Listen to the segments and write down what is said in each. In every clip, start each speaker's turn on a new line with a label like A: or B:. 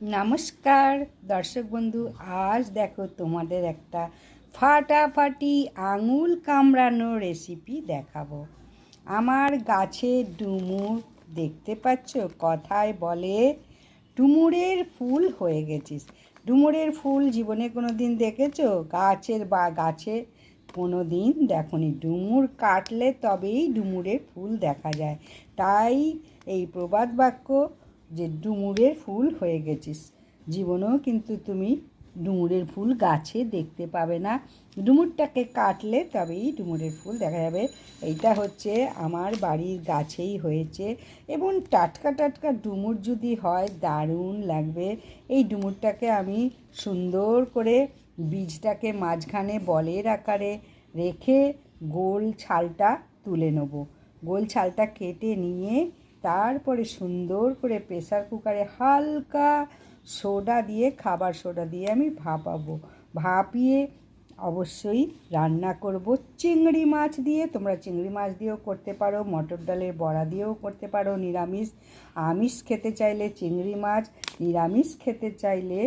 A: নমস্কার দর্শক বন্ধু, আজ দেখো তোমাদের একটা ফাটাফাটি আঙুল কামড়ানো রেসিপি দেখাবো। আমার গাছে ডুমুর দেখতে পাচ্ছ, কথায় বলে ডুমুরের ফুল হয়ে গেছিস। ডুমুরের ফুল জীবনে কোনো দিন দেখেছো? গাছে কোনো দিন দেখোনি। ডুমুর কাটলে তবেই ডুমুরের ফুল দেখা যায়। তাই এই প্রবাদ বাক্য যে ডুমুরের ফুল হয়ে গেছিস, জীবনেও কিন্তু তুমি ডুমুরের ফুল গাছে দেখতে পাবে না। ডুমুরটাকে কাটলে তবেই ডুমুরের ফুল দেখা যাবে। এইটা হচ্ছে আমার বাড়ির গাছেই হয়েছে, এবং টাটকা টাটকা ডুমুর যদি হয় দারুণ লাগবে। এই ডুমুরটাকে আমি সুন্দর করে বীজটাকে মাঝখানে বলের আকারে রেখে গোল ছালটা তুলে নেব। গোল ছালটা কেটে নিয়ে তারপরে সুন্দর করে প্রেসার কুকারে হালকা সোডা দিয়ে, খাবার সোডা দিয়ে আমি ভাপিয়ে অবশ্যই রান্না করব চিংড়ি মাছ দিয়ে। তোমরা চিংড়ি মাছ দিয়েও করতে পারো, মটর ডালের বড়া দিয়েও করতে পারো। আমিষ খেতে চাইলে চিংড়ি মাছ, নিরামিষ খেতে চাইলে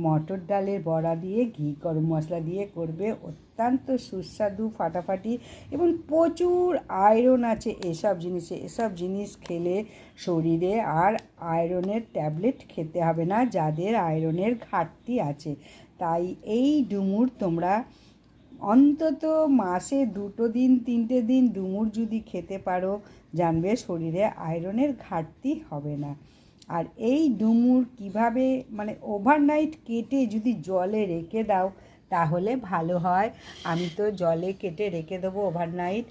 A: মটর ডালের বড়া দিয়ে ঘি গরম মশলা দিয়ে করবে। অত্যন্ত সুস্বাদু, ফাটাফাটি, এবং প্রচুর আয়রন আছে এসব জিনিসে। এসব জিনিস খেলে শরীরে আর আয়রনের ট্যাবলেট খেতে হবে না যাদের আয়রনের ঘাটতি আছে। তাই এই ডুমুর তোমরা অন্তত মাসে 2-3 দিন ডুমুর যদি খেতে পারো, জানবে শরীরে আয়রনের ঘাটতি হবে না। আর এই ডুমুর কিভাবে, মানে ওভারনাইট কেটে যদি জলে রেখে দাও তাহলে ভালো হয়। আমি তো জলে কেটে রেখে দেবো, ওভারনাইট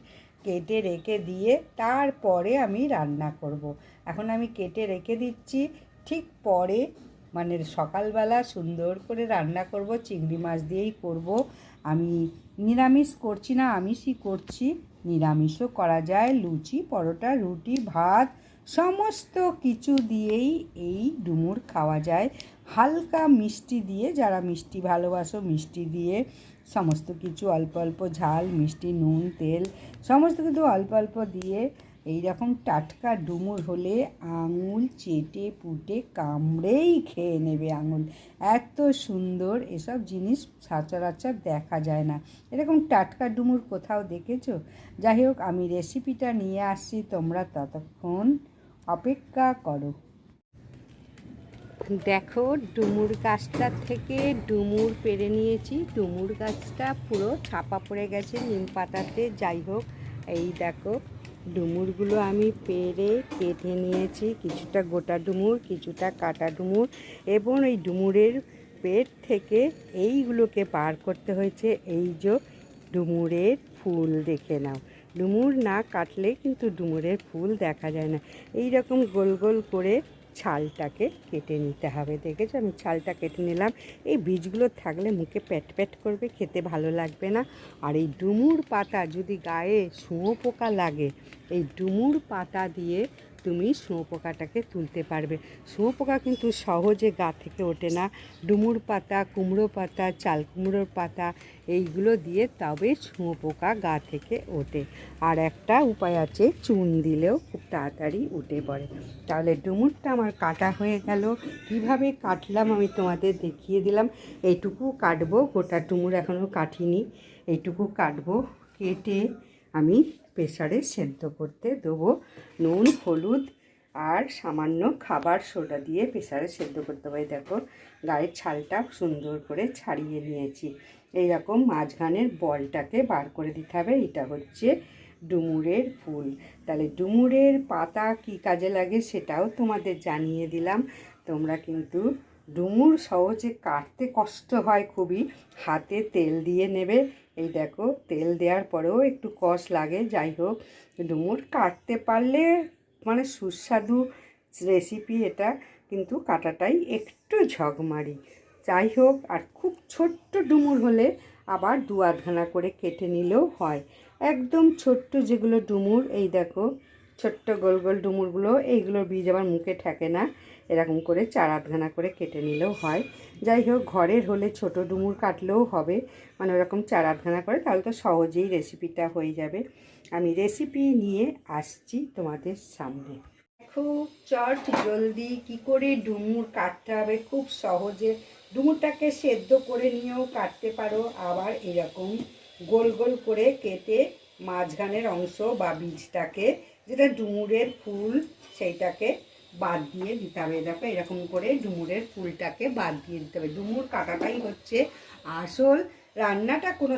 A: কেটে রেখে দিয়ে তারপরে আমি রান্না করব। এখন আমি কেটে রেখে দিচ্ছি, ঠিক পরে মানে সকালবেলা সুন্দর করে রান্না করব। চিংড়ি মাছ দিয়েই করব। আমি নিরামিষ করছি না, আমিষই করছি। নিরামিষও করা যায়, লুচি, পরোটা, রুটি, ভাত সমস্ত কিছু দিয়েই এই ডুমুর খাওয়া যায়। হালকা মিষ্টি দিয়ে, যারা মিষ্টি ভালোবাসো মিষ্টি দিয়ে সমস্ত কিছু অল্প অল্প ঝাল, মিষ্টি, নুন, তেল সমস্ত কিছু অল্প অল্প দিয়ে এই রকম টাটকা ডুমুর হলে আঙুল চেটে পুটে কামড়েই খেয়ে নেবে আঙুল। এত সুন্দর এসব জিনিস সচরাচর দেখা যায় না। এরকম টাটকা ডুমুর কোথাও দেখেছো? যাই হোক, আমি রেসিপিটা নিয়ে আসছি, তোমরা ততক্ষণ অপেক্ষা করো। দেখো, ডুমুর গাছটা থেকে ডুমুর পেড়ে নিয়েছি। ডুমুর গাছটা পুরো ছাপা পড়ে গেছে নিম পাতাতে। যাই হোক, এই দেখো ডুমুরগুলো আমি পেড়ে কেটে নিয়েছি। কিছুটা গোটা ডুমুর, কিছুটা কাটা ডুমুর, এবং এই ডুমুরের পেট থেকে এইগুলোকে বার করতে হয়েছে। এই যে ডুমুরের ফুল দেখে নাও। ডুমুর না কাটলে কিন্তু ডুমুরের ফুল দেখা যায় না। এই রকম গোল গোল করে ছালটাকে কেটে নিতে হবে। দেখেছো, আমি ছালটা কেটে নিলাম। এই বীজগুলো থাকলে মুখে প্যাট প্যাট করবে, খেতে ভালো লাগবে না। আর এই ডুমুর পাতা যদি গায়ে শুঁয়োপোকা লাগে, এই ডুমুর পাতা দিয়ে তুমি শুঁয়োপোকাটাকে তুলতে পারবে। শুঁয়োপোকা কিন্তু সহজে গা থেকে ওঠে না। ডুমুর পাতা, কুমড়ো পাতা, চাল কুমড়োর পাতা এইগুলো দিয়ে তবে শুঁয়োপোকা গা থেকে ওঠে। আর একটা উপায় আছে, চুন দিলেও খুব তাড়াতাড়ি উঠে পড়ে। তাহলে ডুমুরটা আমার কাটা হয়ে গেল। কিভাবে কাটলাম আমি তোমাদের দেখিয়ে দিলাম। এইটুকু কাটবো, গোটা ডুমুর এখনও কাটিনি। এইটুকু কাটবো, কেটে আমি প্রেসারে সেদ্ধ করতে দেবো। নুন, হলুদ আর সামান্য খাবার সোডা দিয়ে প্রেসারে সেদ্ধ করতে হবে। দেখো, গায়ের ছালটা সুন্দর করে ছাড়িয়ে নিয়েছি। এইরকম মাঝখানের বলটাকে বার করে দিতে হবে। এটা হচ্ছে ডুমুরের ফুল। তাহলে ডুমুরের পাতা কি কাজে লাগে সেটাও তোমাদের জানিয়ে দিলাম। তোমরা কিন্তু ডুমুর সহজে কাটতে কষ্ট হয় খুবই, হাতে তেল দিয়ে নেবে। এই দেখো, তেল দেওয়ার পরেও একটু কষ লাগে। যাই হোক, ডুমুর কাটতে পারলে মানে সুস্বাদু রেসিপি এটা, কিন্তু কাটাটাই একটু ঝগমারি। যাই হোক, আর খুব ছোট্ট ডুমুর হলে আবার 2-8 করে কেটে নিলেও হয়। একদম ছোট্ট যেগুলো ডুমুর, এই দেখো ছোট্ট গোল গোল ডুমুরগুলো, এইগুলোর বীজ আবার মুখে ঠেকে না। এরকম করে 4-8 করে কেটে নিলেও হয়। যাই হোক, ঘরের হলে ছোট ডুমুর কাটলেও হবে, মানে ওরকম 4-8 করে, তাহলে তো সহজেই রেসিপিটা হয়ে যাবে। আমি রেসিপি নিয়ে আসছি তোমাদের সামনে। দেখো চট জলদি কি করে ডুমুর কাটতে হবে, খুব সহজে। ডুমুরটাকে সেদ্ধ করে নিয়েও কাটতে পারো, আবার এরকম গোল গোল করে কেটে মাঝখানের অংশ বা বীজটাকে, যেটা ডুমুরের ফুল, সেইটাকে বাদ দিয়ে দিতে হবে। দেখো এরকম করে ডুমুরের ফুলটাকে বাদ দিয়ে দিতে হবে। ডুমুর কাটাটাই হচ্ছে আসল, রান্নাটা কোনো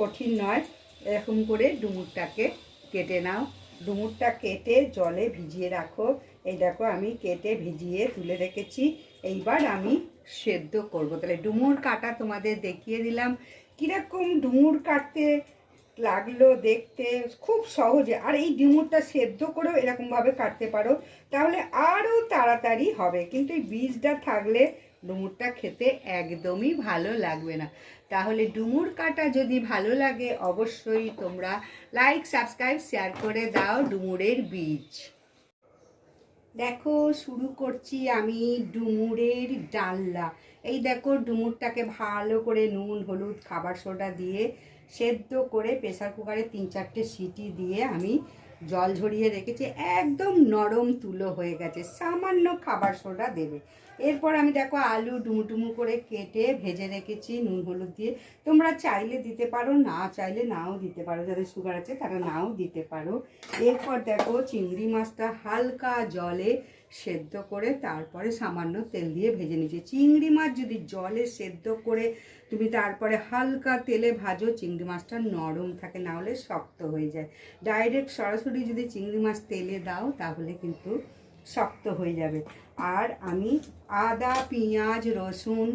A: কঠিন নয়। এরকম করে ডুমুরটাকে কেটে নাও। ডুমুরটা কেটে জলে ভিজিয়ে রাখো। এই দেখো আমি কেটে ভিজিয়ে তুলে রেখেছি। এইবার আমি সেদ্ধ করব। তাহলে ডুমুর কাটা তোমাদের দেখিয়ে দিলাম। কীরকম ডুমুর কাটতে লাগলো দেখতে, খুব সহজে। আর এই ডুমুরটা সেদ্ধ করেও এরকমভাবে কাটতে পারো, তাহলে আরও তাড়াতাড়ি হবে। কিন্তু এই বীজটা থাকলে ডুমুরটা খেতে একদমই ভালো লাগবে না। তাহলে ডুমুর কাটা যদি ভালো লাগে অবশ্যই তোমরা লাইক, সাবস্ক্রাইব, শেয়ার করে দাও ডুমুরের বীজ। দেখো শুরু করছি আমি ডুমুরের ডালনা। এই দেখো ডুমুরটাকে ভালো করে নুন, হলুদ, খাবার সোডা দিয়ে সেদ্ধ করে প্রেসার কুকারে 3-4টে সিটি দিয়ে আমি জল ঝরিয়ে রেখেছি। একদম নরম তুলো হয়ে গেছে, সামান্য খাবার সোডা দেবে। এরপর আমি দেখো আলু ডুমুডুমু করে কেটে ভেজে রেখেছি নুন হলুদ দিয়ে। তোমরা চাইলে দিতে পারো, না চাইলে নাও দিতে পারো, যাদের সুগার আছে তারা নাও দিতে পারো। এরপর দেখো চিংড়ি মাছটা হালকা জলে সেদ্ধ করে তারপরে সামান্য তেল দিয়ে ভেজে নিয়েছি। চিংড়ি মাছ যদি জলে সেদ্ধ করে তুমি তারপরে হালকা তেলে ভাজো, চিংড়ি মাছটা নরম থাকে, না হলে শক্ত হয়ে যায়। ডাইরেক্ট সরাসরি যদি চিংড়ি মাছ তেলে দাও তাহলে কিন্তু শক্ত হয়ে যাবে। আর আমি আদা, পেঁয়াজ, রসুন,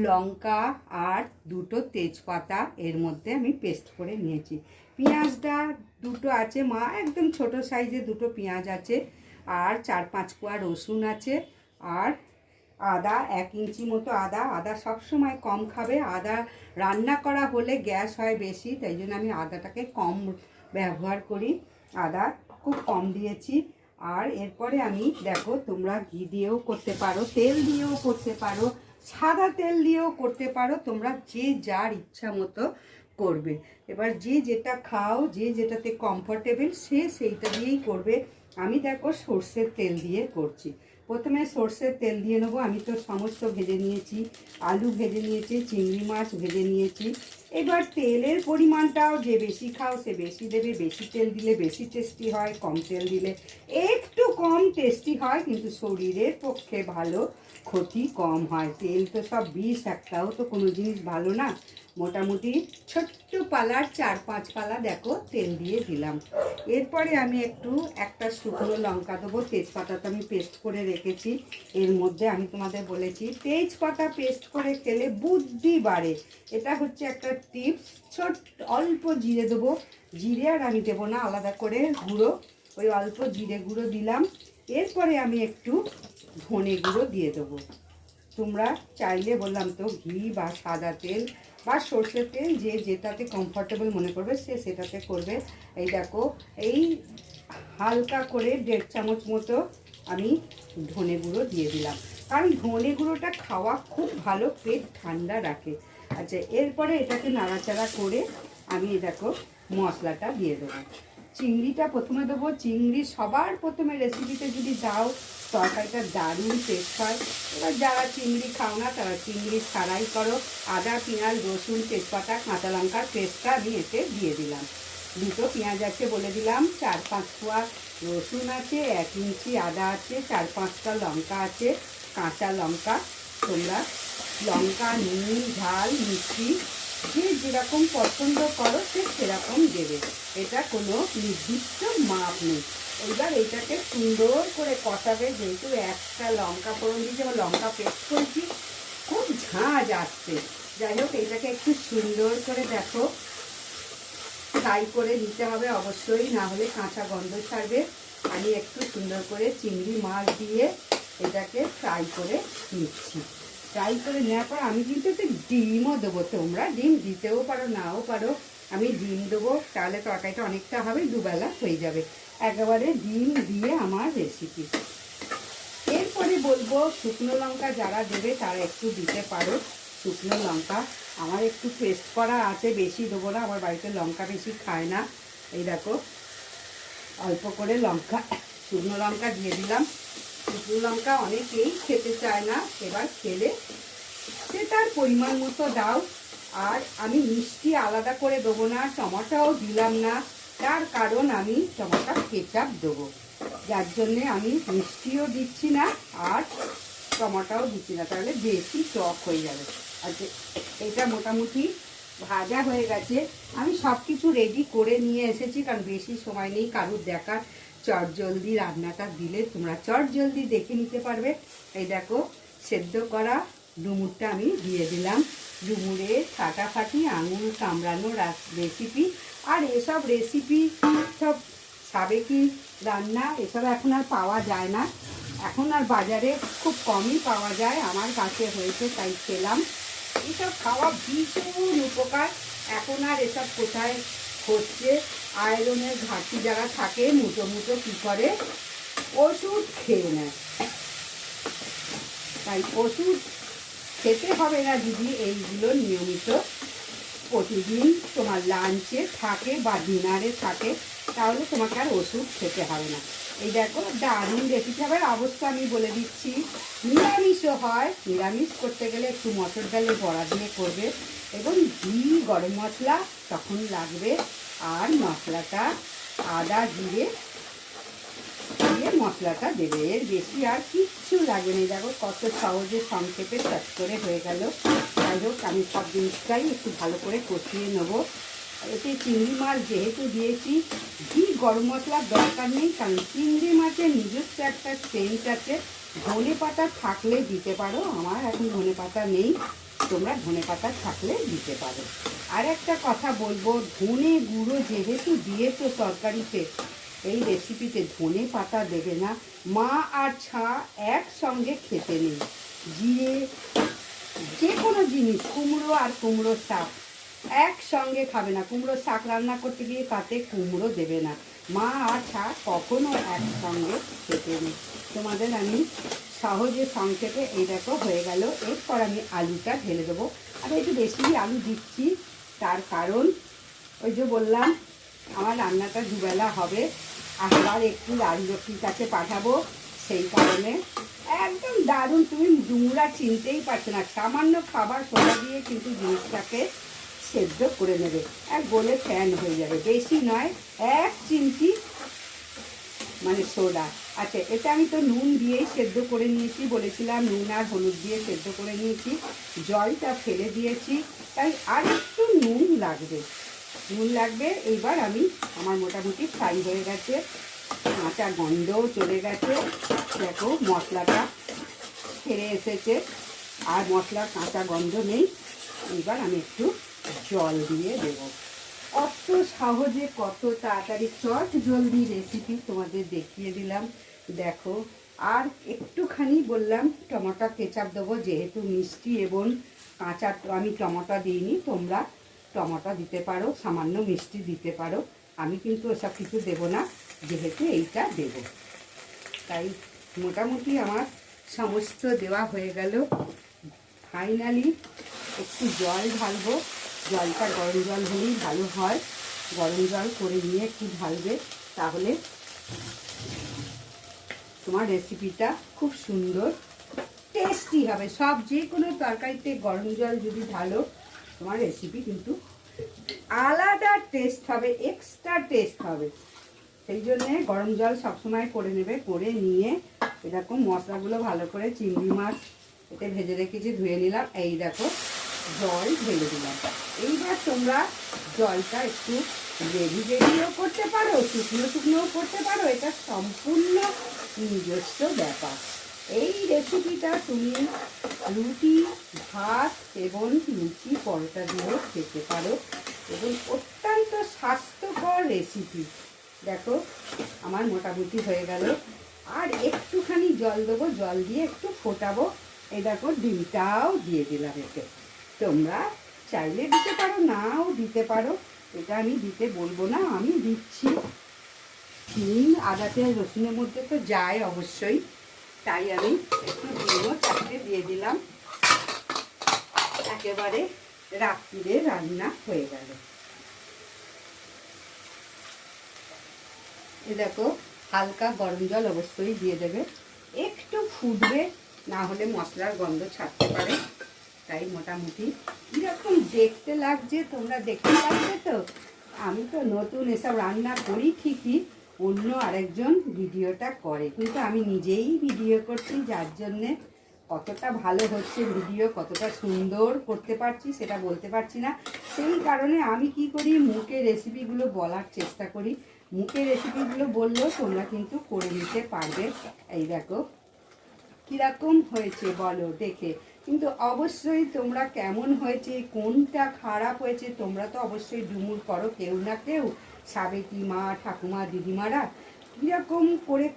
A: লঙ্কা আর 2টো তেজপাতা এর মধ্যে আমি পেস্ট করে নিয়েছি। পেঁয়াজটা 2টো আছে মা, একদম ছোট সাইজে 2টো পেঁয়াজ আছে, আর 4-5 কোয়া রসুন আছে, আর আদা 1 ইঞ্চি মতো আদা। আদা সবসময় কম খাবে, আদা রান্না করা হলে গ্যাস হয় বেশি, তাই জন্য আমি আদাটাকে কম ব্যবহার করি। আদা খুব কম দিয়েছি। আর এরপরে আমি দেখো তোমরা ঘি দিয়েও করতে পারো, তেল দিয়েও করতে পারো, সাদা তেল দিয়েও করতে পারো, তোমরা যে যার ইচ্ছা মতো করবে। এবার যে যেটা খাও, যে যেটাতে কমফর্টেবল সে সেইটা দিয়েই করবে। আমি দেখো সর্ষের তেল দিয়ে করছি। প্রথমে সর্ষের তেল দিয়ে নেবো। আমি তো সমস্ত ভেজে নিয়েছি, আলু ভেজে নিয়েছি, চিংড়ি মাছ ভেজে নিয়েছি। এবার তেলের পরিমাণটাও যে বেশি খাও সে বেশি দেবে। বেশি তেল দিলে বেশি টেস্টি হয়, কম তেল দিলে একটু কম টেস্টি হয়, কিন্তু শরীরের পক্ষে ভালো, ক্ষতি কম হয়। তেল তো সব বিষ, একটাও তো কোনো জিনিস ভালো না। মোটামুটি ছোট্ট পালার 4-5 পালা দেখো তেল দিয়ে দিলাম। এরপরে আমি একটা শুকনো লঙ্কা দেবো। তেজপাতাটা আমি পেস্ট করে রেখেছি এর মধ্যে। আমি তোমাদের বলেছি তেজপাতা পেস্ট করে খেলে বুদ্ধি বাড়ে, এটা হচ্ছে একটা টিপস। অল্প জিরে দেবো। জিরে আর আমি দেবো না আলাদা করে গুঁড়ো, ওই অল্প জিরে গুঁড়ো দিলাম। এরপরে আমি একটু ধনে গুঁড়ো দিয়ে দেবো। তোমরা চাইলে বললাম তো ঘি বা সাদা তেল বা সর্ষের তেল, যে যেটাতে কমফর্টেবল মনে করবে সে সেটাতে করবে। এই দেখো এই হালকা করে 1.5 চামচ মতো আমি ধনে গুঁড়ো দিয়ে দিলাম, কারণ ধনে গুঁড়োটা খাওয়া খুব ভালো, পেট ঠান্ডা রাখে। আচ্ছা, এরপরে এটাকে নাড়াচাড়া করে আমি দেখো মশলাটা দিয়ে দেবো। চিংড়িটা প্রথমে দেবো। চিংড়ি সবার প্রথমে রেসিপিতে যদি দাও তরকারিটা দারুণ টেস্ট হয়। এবার যারা চিংড়ি খাও না তারা চিংড়ি ছাড়াই করো। আদা, পেঁয়াজ, রসুন, তেজপাতা, কাঁচা লঙ্কার পেস্টটা আমি এতে দিয়ে দিলাম। 2টো পেঁয়াজ আছে বলে দিলাম, 4-5 কোয়া রসুন আছে, 1 ইঞ্চি আদা আছে, 4-5টা লঙ্কা আছে, কাঁচা লঙ্কা। তোমরা লঙ্কা, নুন, ঝাল, মিষ্টি যে যেরকম পছন্দ করো সে সেরকম দেবে, এটা কোনো নির্দিষ্ট মাপ নেই। এবার এইটাকে সুন্দর করে কষাবে। যেহেতু একটা লঙ্কা ফোড়ন দিয়েছি, আবার লঙ্কা পেস্ট করেছি, খুব ঝাঁঝ আসছে। যাই হোক এইটাকে একটু সুন্দর করে দেখো ফ্রাই করে নিতে হবে অবশ্যই, না হলে কাঁচা গন্ধ ছাড়বে। আমি একটু সুন্দর করে চিংড়ি মাছ দিয়ে এটাকে ফ্রাই করে নিচ্ছি। ফ্রাই করে নেওয়ার পর আমি কিন্তু একটু ডিমও দেবো। তোমরা ডিম দিতেও পারো, নাও পারো। আমি ডিম দেবো, তাহলে তরকারিটা অনেকটা হবে, দুবেলা হয়ে যাবে। একেবারে ডিম দিয়ে আমার রেসিপি। এরপরে বলবো শুকনো লঙ্কা যারা দেবে তারা একটু দিতে পারো শুকনো লঙ্কা। আমার একটু পেস্ট করা আছে, বেশি দেবো না, আমার বাড়িতে লঙ্কা বেশি খায় না। এই দেখো অল্প করে লঙ্কা শুকনো লঙ্কা দিয়ে দিলাম। শুকনো লঙ্কা অনেকেই খেতে চায় না, এবার খেলে সে তার পরিমাণ মতো দাও। আর আমি মিষ্টি আলাদা করে দেবো না, টমেটোও দিলাম না, তার কারণ আমি টমেটো কেচাপ দেবো, যার জন্যে আমি মিষ্টিও দিচ্ছি না আর টমেটোও দিচ্ছি না, তাহলে বেশি টক হয়ে যাবে। আর এটা মোটামুটি ভাজা হয়ে গেছে। আমি সব কিছু রেডি করে নিয়ে এসেছি, কারণ বেশি সময় নেই কারুর দেখার। চটজলদি রান্নাটা দিলে তোমরা চটজলদি দেখে নিতে পারবে। এই দেখো সেদ্ধ করা ডুমুরটা আমি দিয়ে দিলাম। ডুমুরের ফাটাফাটি আঙুল কামড়ানো রেসিপি। আর এসব রেসিপি সব সাবেকি রান্না, এসব এখন আর পাওয়া যায় না, এখন আর বাজারে খুব কমই পাওয়া যায়। আমার কাছে হয়েছে তাই খেলাম। এসব খাওয়া ভীষণ উপকার। এখন আর এসব কোথায় হচ্ছে? আয়রনের ঘাটতি যারা থাকে মুটো মুটো কী করে, ওষুধ খেয়ে নেয়। তাই ওষুধ খেতে হবে না দিদি, এইগুলো নিয়মিত প্রতিদিন তোমার লাঞ্চে থাকে বা ডিনারে থাকে, তাহলে তোমাকে আর ওষুধ খেতে হবে না। এই দেখো দারুণ রেসিপি হবে। অবস্থা আমি বলে দিচ্ছি, নিরামিষও হয়। নিরামিষ করতে গেলে একটু মটর ডালের বড়া দিয়ে করবে, এবং ঘি গরম মশলা তখন লাগবে। আর মশলাটা আদা জিরে দিয়ে মশলাটা দেবে, এর বেশি আর কিচ্ছু লাগবে না। দেখো কত সহজে সংক্ষেপে চট করে হয়ে গেল। যাই হোক, আমি সব জিনিসটাই একটু ভালো করে কষিয়ে নেবো। এতে চিংড়ি মাছ যেহেতু দিয়েছি, ঘি গরম মশলার দরকার নেই, কারণ চিংড়ি মাছের নিজস্ব একটা সেন্ট আছে। ধনে পাতা থাকলে দিতে পারো, আমার এখন ধনে পাতা নেই, তোমরা ধনে পাতা থাকলে দিতে পারো। আর একটা কথা বলবো, ধনে গুঁড়ো যেহেতু দিয়েছো তরকারিতে, এই রেসিপিতে ধনে পাতা দেবে না। মা আর ছা একসঙ্গে খেতে নেই। জিরে যে কোনো জিনিস, কুমড়ো আর কুমড়ো শাক একসঙ্গে খাবে না। কুমড়ো শাক রান্না করতে গিয়ে তাতে কুমড়ো দেবে না। মা আর শাক কখনো একসঙ্গে খেতে নেই। তোমাদের আমি সহজে সংক্ষেপে এই দেখো হয়ে গেল। এরপর আমি আলুটা ঢেলে দেবো। আর একটু বেশি আলু দিচ্ছি, তার কারণ ওই যে বললাম আমার রান্নাটা দুবেলা হবে, আবার একটু রাজলক্ষ্মীর কাছে পাঠাবো, সেই কারণে একদম দারুণ। তুমি ডুমুরা চিনতেই পারছো না, সামান্য খাবার সোডা দিয়ে কিন্তু জিনিসটাকে সেদ্ধ করে নেবে, এক গোলে ফ্যান হয়ে যাবে। বেশি নয়, 1 চিমটি মানে সোডা। আচ্ছা, এটা আমি তো নুন দিয়েই সেদ্ধ করে নিয়েছি, বলেছিলাম নুন আর হলুদ দিয়ে সেদ্ধ করে নিয়েছি, জলটা ফেলে দিয়েছি, তাই আর একটু নুন লাগবে। এইবার আমার মোটামুটি ফ্রাই হয়ে গেছে, কাঁচা গন্ধও চলে গেছে। দেখো মশলাটা ছেড়ে এসেছে, আর মশলার কাঁচা গন্ধ নেই। এবার আমি একটু জল দিয়ে দেবো। কত সহজে কত তাড়াতাড়ি চট জলদি রেসিপি তোমাদের দেখিয়ে দিলাম। দেখো, আর একটুখানি বললাম টমেটো কেচাপ দেবো, যেহেতু মিষ্টি এবং কাঁচা আমি টমেটো দিইনি, তোমরা টমেটো দিতে পারো, সামান্য মিষ্টি দিতে পারো। আমি কিন্তু ওসব কিছু দেবো না, যেহেতু এইটা দেব। তাই মোটামুটি আমার সমস্ত দেওয়া হয়ে গেল। ফাইনালি একটু জল ঢালবো। জলটা গরম জল হলেই ভালো হয়, গরম জল করে নিয়ে একটু ঢালবে, তাহলে তোমার রেসিপিটা খুব সুন্দর টেস্টি হবে। সব যে কোনো তরকারিতে গরম জল যদি ঢালো, তোমার রেসিপি কিন্তু আলাদা টেস্ট হবে, এক্সট্রা টেস্ট হবে। সেই জন্যে গরম জল সবসময় করে নেবে। করে নিয়ে এরকম মশলাগুলো ভালো করে, চিংড়ি মাছ এতে ভেজে রেখেছি, ধুয়ে নিলাম। এই দেখো জল ঢেলে দিলাম। এইবার তোমরা জলটা একটু গ্রেভিও করতে পারো, শুকনোও করতে পারো, এটা সম্পূর্ণ নিজস্ব ব্যাপার। এই রেসিপিটা তুমি রুটি, ভাত এবং লুচি পরোটা দিয়েও খেতে পারো, এবং অত্যন্ত স্বাস্থ্যকর রেসিপি। দেখো আমার মোটামুটি হয়ে গেল। আর একটুখানি জল দেবো, জল দিয়ে একটু ফোটাবো। এই দেখো ডিমটাও দিয়ে দিলাম এতে। তোমরা চাইলে দিতে পারো, নাও দিতে পারো, এটা আমি দিতে বলবো না, আমি দিচ্ছি। ডিম আদা পেঁয়াজ রসুনের মধ্যে তো যায় অবশ্যই, তাই আমি একটু ডিমও 4টে দিয়ে দিলাম। একেবারে রাত্রিরে রান্না হয়ে গেল। এ দেখো হালকা গরম জল অবশ্যই দিয়ে দেবে, একটু ফুটবে, না হলে মশলার গন্ধ ছাড়তে পারে। তাই মোটামুটি কীরকম দেখতে লাগছে তোমরা দেখতে পাচ্ছ তো। আমি তো নতুন এসব রান্না করি ঠিকই, অন্য আরেকজন ভিডিওটা করে, কিন্তু আমি নিজেই ভিডিও করছি, যার জন্যে কতটা ভালো হচ্ছে ভিডিও, কতটা সুন্দর করতে পারছি সেটা বলতে পারছি না। সেই কারণে আমি কি করি, মুখে রেসিপিগুলো বলার চেষ্টা করি। মুখে রেসিপিগুলো বললেও তোমরা কিন্তু করে নিতে পারবে। এই দেখো কীরকম হয়েছে বলো দেখে, কিন্তু অবশ্যই তোমরা কেমন হয়েছে, কোনটা খারাপ হয়েছে, তোমরা তো অবশ্যই ডুমুর করো কেউ না কেউ, সাবেকি মা, ঠাকুমা, দিদিমারা কীরকম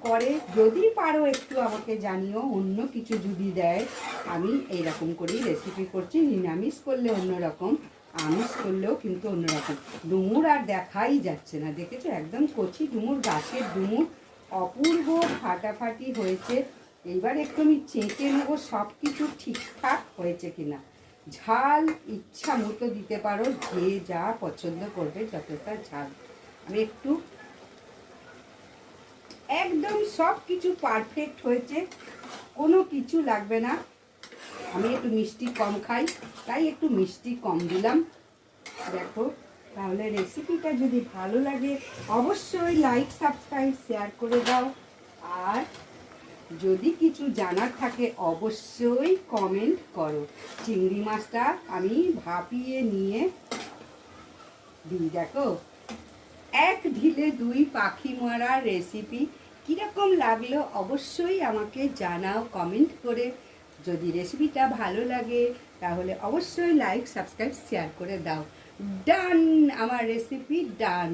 A: করে যদি পারো একটু আমাকে জানিও। অন্য কিছু যদি দেয়, আমি এইরকম করেই রেসিপি করছি। নিরামিষ করলে অন্যরকম, আমিষ করলেও কিন্তু অন্যরকম। ডুমুর আর দেখাই যাচ্ছে না, দেখেছো একদম কচি ডুমুর, গাছের ডুমুর, অপূর্ব ফাটাফাটি হয়েছে। এইবার একটু আমি চেঁচে নেবো সব কিছু ঠিকঠাক হয়েছে কিনা। ঝাল ইচ্ছা মতো দিতে পারো, যে যা পছন্দ করবে যতটা ঝাল। আমি একটু একদম সব কিছু পারফেক্ট হয়েছে, কোনো কিছু লাগবে না। আমি একটু মিষ্টি কম খাই, তাই একটু মিষ্টি কম দিলাম। দেখো, তাহলে রেসিপিটা যদি ভালো লাগে অবশ্যই লাইক, সাবস্ক্রাইব, শেয়ার করে দাও। আর যদি কিছু জানার থাকে অবশ্যই কমেন্ট করো। চিংড়ি মাছটা আমি ভাপিয়ে নিয়ে দিই। দেখো, এক ঢিলে দুই পাখি মারা রেসিপি কীরকম লাগলো অবশ্যই আমাকে জানাও কমেন্ট করে। যদি রেসিপিটা ভালো লাগে তাহলে অবশ্যই লাইক, সাবস্ক্রাইব, শেয়ার করে দাও। ডান, আমার রেসিপি ডান।